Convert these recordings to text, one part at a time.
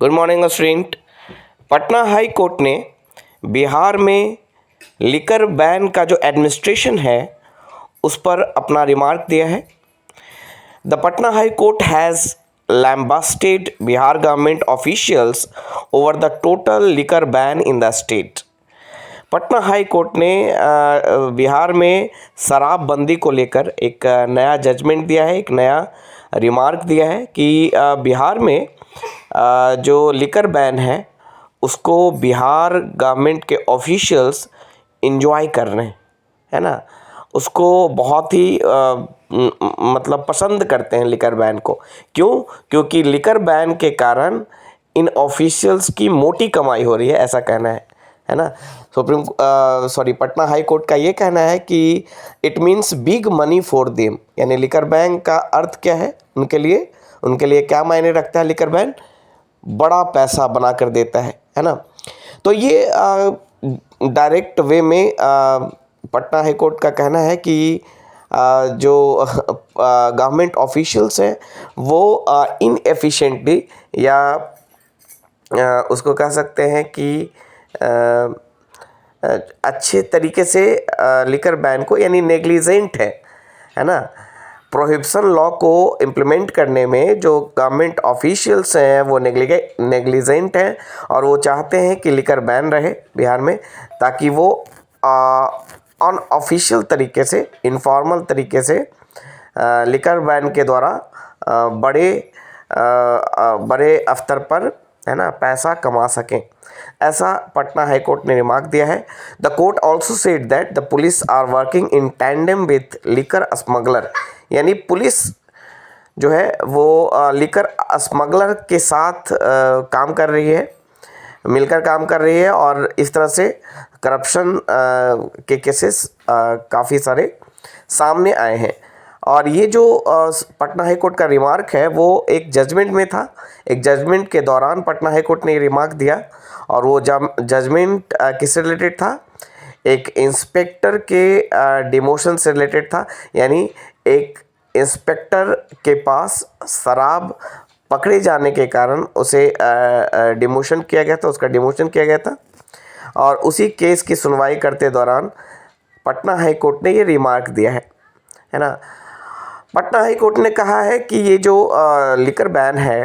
Good morning student. Patna high court ने बिहार में liquor ban का जो एडमिनिस्ट्रेशन है उस पर अपना रिमार्क दिया है। The Patna high court has lambasted Bihar government officials over the total liquor ban in the state. Patna high court ने बिहार में शराबबंदी को लेकर एक नया जजमेंट दिया है, एक नया रिमार्क दिया है कि बिहार में जो लिकर बैन है उसको बिहार गवर्नमेंट के ऑफिशियल्स इंजॉय कर रहे हैं, है ना। उसको बहुत ही मतलब पसंद करते हैं लिकर बैन को। क्यों? क्योंकि लिकर बैन के कारण इन ऑफिशियल्स की मोटी कमाई हो रही है, ऐसा कहना है ना। पटना हाई कोर्ट का ये कहना है कि it means big money for them, यानी लिकर बैन का अर्थ क्या है उनके लिए क्या मायने रखता है लिकर बैन? बड़ा पैसा बना कर देता है ना। तो ये डायरेक्ट वे में पटना हाई कोर्ट का कहना है कि जो गवर्नमेंट ऑफिशियल्स हैं वो इनएफिशिएंटली या उसको कह सकते हैं कि अच्छे तरीके से लिकर बैन को, यानी नेग्लिजेंट है ना। प्रोहिबिशन लॉ को इम्प्लीमेंट करने में जो गवर्नमेंट ऑफिशियल्स हैं वो नेग्लिजेंट हैं और वो चाहते हैं कि लिकर बैन रहे बिहार में, ताकि वो अनऑफिशियल तरीके से, इनफॉर्मल तरीके से लिकर बैन के द्वारा बड़े स्तर पर, है ना, पैसा कमा सकें। ऐसा पटना हाई कोर्ट ने रिमार्क दिया है। The court also said that the police are working in tandem with liquor smuggler, यानी पुलिस जो है वो लिकर स्मगलर के साथ काम कर रही है, मिलकर काम कर रही है और इस तरह से करप्शन के केसेस काफ़ी सारे सामने आए हैं। और ये जो पटना हाई कोर्ट का रिमार्क है वो एक जजमेंट में था। एक जजमेंट के दौरान पटना हाई कोर्ट ने ये रिमार्क दिया और वो जजमेंट किससे रिलेटेड था? एक इंस्पेक्टर के डिमोशन से रिलेटेड था, यानी एक इंस्पेक्टर के पास शराब पकड़े जाने के कारण उसे डिमोशन किया गया था, उसका डिमोशन किया गया था। और उसी केस की सुनवाई करते दौरान पटना हाई कोर्ट ने ये रिमार्क दिया है ना। पटना हाई कोर्ट ने कहा है कि ये जो लिकर बैन है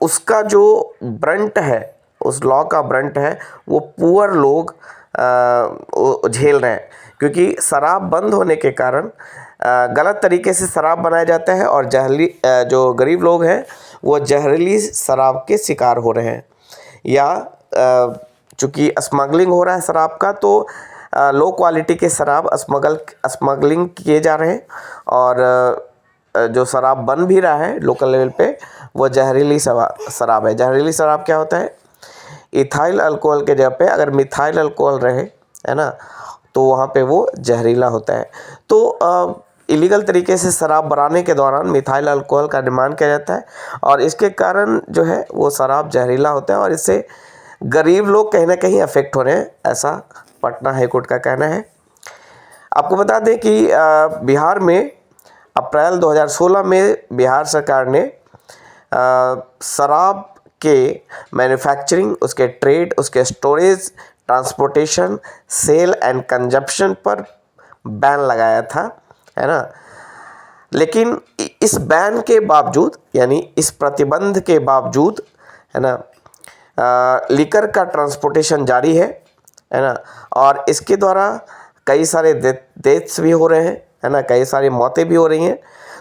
उसका जो ब्रंट है, उस लॉ का ब्रंट है वो पुअर लोग झेल रहे हैं, क्योंकि शराब बंद होने के कारण गलत तरीके से शराब बनाया जाता है और जो गरीब लोग हैं वो जहरीली शराब के शिकार हो रहे हैं, या चूँकि स्मगलिंग हो रहा है शराब का, तो लो क्वालिटी के शराब स्मगलिंग किए जा रहे हैं और जो शराब बन भी रहा है लोकल लेवल पे वो जहरीली शराब है। जहरीली शराब क्या होता है? इथाइल अल्कोहल के जगह पे अगर मिथाइल अल्कोहल रहे, है ना, तो वहाँ पे वो जहरीला होता है। तो इलीगल तरीके से शराब बनाने के दौरान मिथाइल अल्कोहल का निर्माण किया जाता है और इसके कारण जो है वो शराब जहरीला होता है और इससे गरीब लोग कहीं ना कहीं अफेक्ट हो रहे हैं, ऐसा पटना हाई कोर्ट का कहना है। आपको बता दें कि बिहार में अप्रैल 2016 में बिहार सरकार ने शराब के मैन्युफैक्चरिंग, उसके ट्रेड, उसके storage, transportation, sale and consumption पर बैन लगाया था, है ना। लेकिन इस बैन के बावजूद, यानी इस प्रतिबंध के बावजूद, है ना, लिकर का ट्रांसपोर्टेशन जारी है ना, और इसके द्वारा कई सारे डेथ्स भी हो रहे हैं, है ना, कई सारी मौतें भी हो रही हैं।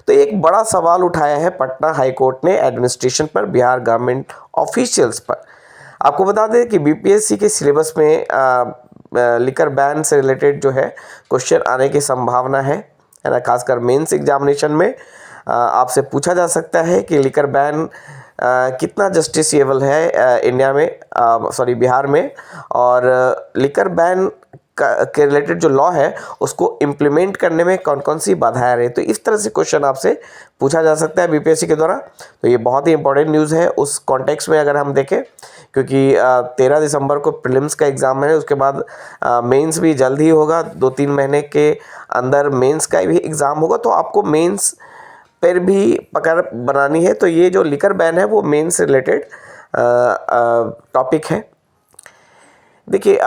तो एक बड़ा सवाल उठाया है पटना हाई कोर्ट ने एडमिनिस्ट्रेशन पर, बिहार गवर्नमेंट ऑफिशियल्स पर। आपको बता दें कि बीपीएससी के सिलेबस में लिकर बैन से रिलेटेड जो है क्वेश्चन आने की संभावना है ना। खासकर मेंस एग्जामिनेशन में आपसे पूछा जा सकता है कि लिकर बैन कितना जस्टिसेबल है इंडिया में, बिहार में, और लिकर बैन के रिलेटेड जो लॉ है उसको इम्प्लीमेंट करने में कौन कौन सी बाधाएं आ रही है। तो इस तरह से क्वेश्चन आपसे पूछा जा सकता है बीपीएससी के द्वारा। तो ये बहुत ही इंपॉर्टेंट न्यूज़ है उस कॉन्टेक्स्ट में अगर हम देखें, क्योंकि 13 दिसंबर को प्रीलिम्स का एग्ज़ाम है, उसके बाद मेंस भी जल्द ही होगा, 2-3 महीने के अंदर मेंस का भी एग्ज़ाम होगा। तो आपको मेंस फिर भी पकड़ बनानी है तो ये जो लिकर बैन है वो मेन से रिलेटेड टॉपिक है। देखिए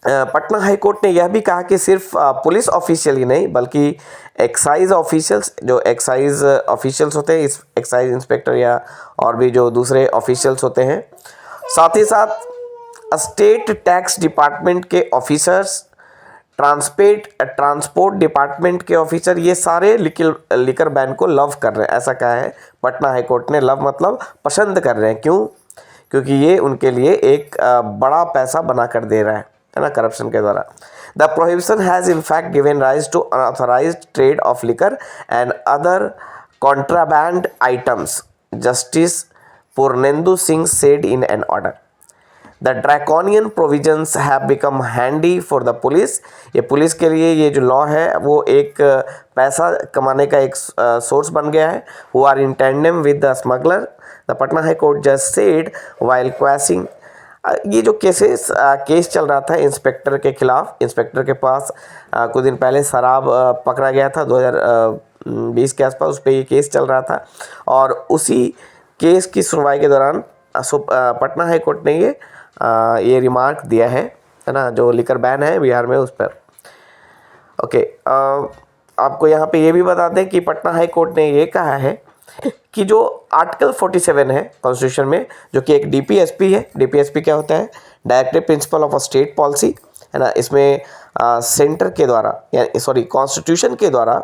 पटना हाई कोर्ट ने यह भी कहा कि सिर्फ पुलिस ऑफिशियल ही नहीं बल्कि एक्साइज ऑफिशियल्स, जो एक्साइज ऑफिशियल्स होते हैं, इस एक्साइज इंस्पेक्टर या और भी जो दूसरे ऑफिशियल्स होते हैं, साथ ही साथ स्टेट टैक्स डिपार्टमेंट के ऑफिसर्स, ट्रांसपोर्ट डिपार्टमेंट के ऑफिसर, ये सारे लिकर बैन को लव कर रहे हैं। ऐसा कहा है पटना हाई कोर्ट ने। लव मतलब पसंद कर रहे हैं। क्यों? क्योंकि ये उनके लिए एक बड़ा पैसा बना कर दे रहा है ना, करप्शन के द्वारा। The prohibition has in fact given rise to unauthorised trade of liquor and other contraband items, justice Purnendu Singh said in an order. The draconian provisions have become handy for the police. ये police के लिए ये जो law है वो एक पैसा कमाने का एक सोर्स बन गया है। Who are in tandem with the smuggler, the Patna High Court just said while quashing ये जो केस चल रहा था इंस्पेक्टर के खिलाफ। इंस्पेक्टर के पास कुछ दिन पहले शराब पकड़ा गया था 2020 के आसपास, उस पर ये केस चल रहा था और उसी केस की सुनवाई के दौरान पटना हाई कोर्ट ने ये रिमार्क दिया है ना, जो लिकर बैन है बिहार में उस पर। ओके, आपको यहाँ पे ये भी बता दें कि पटना हाई कोर्ट ने ये कहा है कि जो आर्टिकल 47 है कॉन्स्टिट्यूशन में, जो कि एक डीपीएसपी है। डीपीएसपी क्या होता है? Directive principle of a state policy, है ना। इसमें सेंटर के द्वारा कॉन्स्टिट्यूशन के द्वारा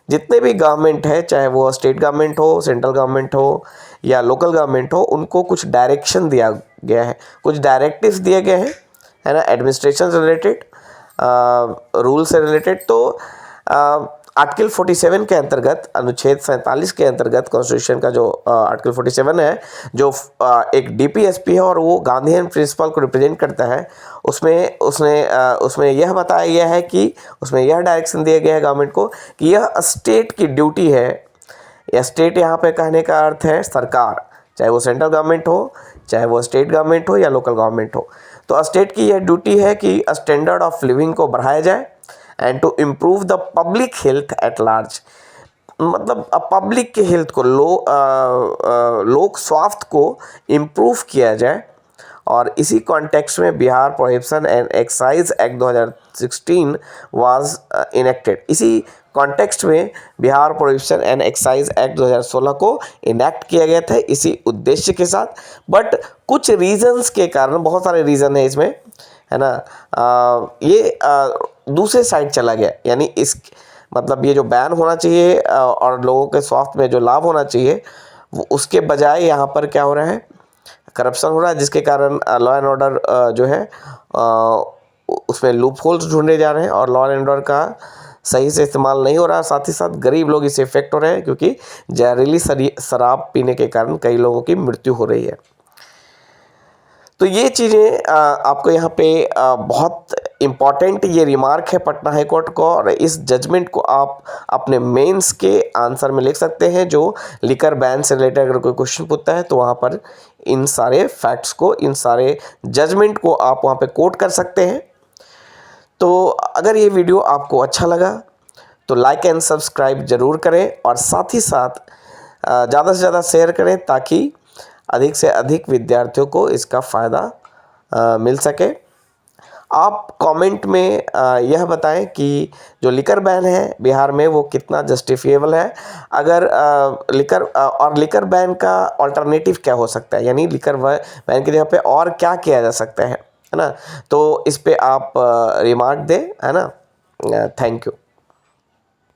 जितने भी गवर्नमेंट है, चाहे वो स्टेट गवर्नमेंट हो, सेंट्रल गवर्नमेंट हो या लोकल गवर्नमेंट हो, उनको कुछ डायरेक्शन दिया गया है, कुछ डायरेक्टिव्स दिए गए हैं, है ना, एडमिनिस्ट्रेशन से रिलेटेड, रूल से रिलेटेड। तो आर्टिकल 47 के अंतर्गत, अनुच्छेद 47 के अंतर्गत कॉन्स्टिट्यूशन का जो आर्टिकल 47 है, जो एक डीपीएसपी है और वो गांधीयन प्रिंसिपल को रिप्रेजेंट करता है, उसमें यह बताया गया है कि उसमें यह डायरेक्शन दिया गया है गवर्नमेंट को कि यह स्टेट की ड्यूटी है। या स्टेट यहाँ पे कहने का अर्थ है सरकार, चाहे वो सेंट्रल गवर्नमेंट हो, चाहे वो स्टेट गवर्नमेंट हो या लोकल गवर्नमेंट हो। तो स्टेट की यह ड्यूटी है कि स्टैंडर्ड ऑफ लिविंग को बढ़ाया जाए and to improve the public health at large. मतलब पब्लिक के हेल्थ को, लोक स्वास्थ्य को इम्प्रूव किया जाए। और इसी कॉन्टेक्स्ट में Bihar prohibition and excise act 2016 was enacted. इसी कॉन्टेक्स्ट में Bihar prohibition and excise act 2016 को इनेक्ट किया गया था इसी उद्देश्य के साथ। बट कुछ रीजंस के कारण, बहुत सारे रीज़न है इसमें, है ना, ये दूसरे साइड चला गया। यानी इस मतलब ये जो बैन होना चाहिए और लोगों के स्वास्थ्य में जो लाभ होना चाहिए, वो उसके बजाय यहाँ पर क्या हो रहा है, करप्शन हो रहा है, जिसके कारण लॉ एंड ऑर्डर जो है उसमें लूप होल्स ढूंढे जा रहे हैं और लॉ एंड ऑर्डर का सही से इस्तेमाल नहीं हो रहा। साथ ही साथ गरीब लोग इससे इफेक्ट हो रहे हैं क्योंकि जहरीली शराब पीने के कारण कई लोगों की मृत्यु हो रही है। तो ये चीज़ें आपको यहाँ पे बहुत इम्पॉर्टेंट ये रिमार्क है पटना हाई कोर्ट को, और इस जजमेंट को आप अपने मेंस के आंसर में लिख सकते हैं। जो लिकर बैन से रिलेटेड अगर कोई क्वेश्चन पूछता है तो वहाँ पर इन सारे फैक्ट्स को, इन सारे जजमेंट को आप वहाँ पे कोट कर सकते हैं। तो अगर ये वीडियो आपको अच्छा लगा तो लाइक एंड सब्सक्राइब ज़रूर करें और साथ ही साथ ज़्यादा से ज़्यादा शेयर करें ताकि अधिक से अधिक विद्यार्थियों को इसका फ़ायदा मिल सके। आप कमेंट में यह बताएं कि जो लिकर बैन है बिहार में वो कितना जस्टिफिएबल है। अगर लिकर बैन का अल्टरनेटिव क्या हो सकता है, यानी लिकर बैन की जगह पे और क्या किया जा सकता है ना। तो इस पे आप रिमार्क दें, है ना। Thank you.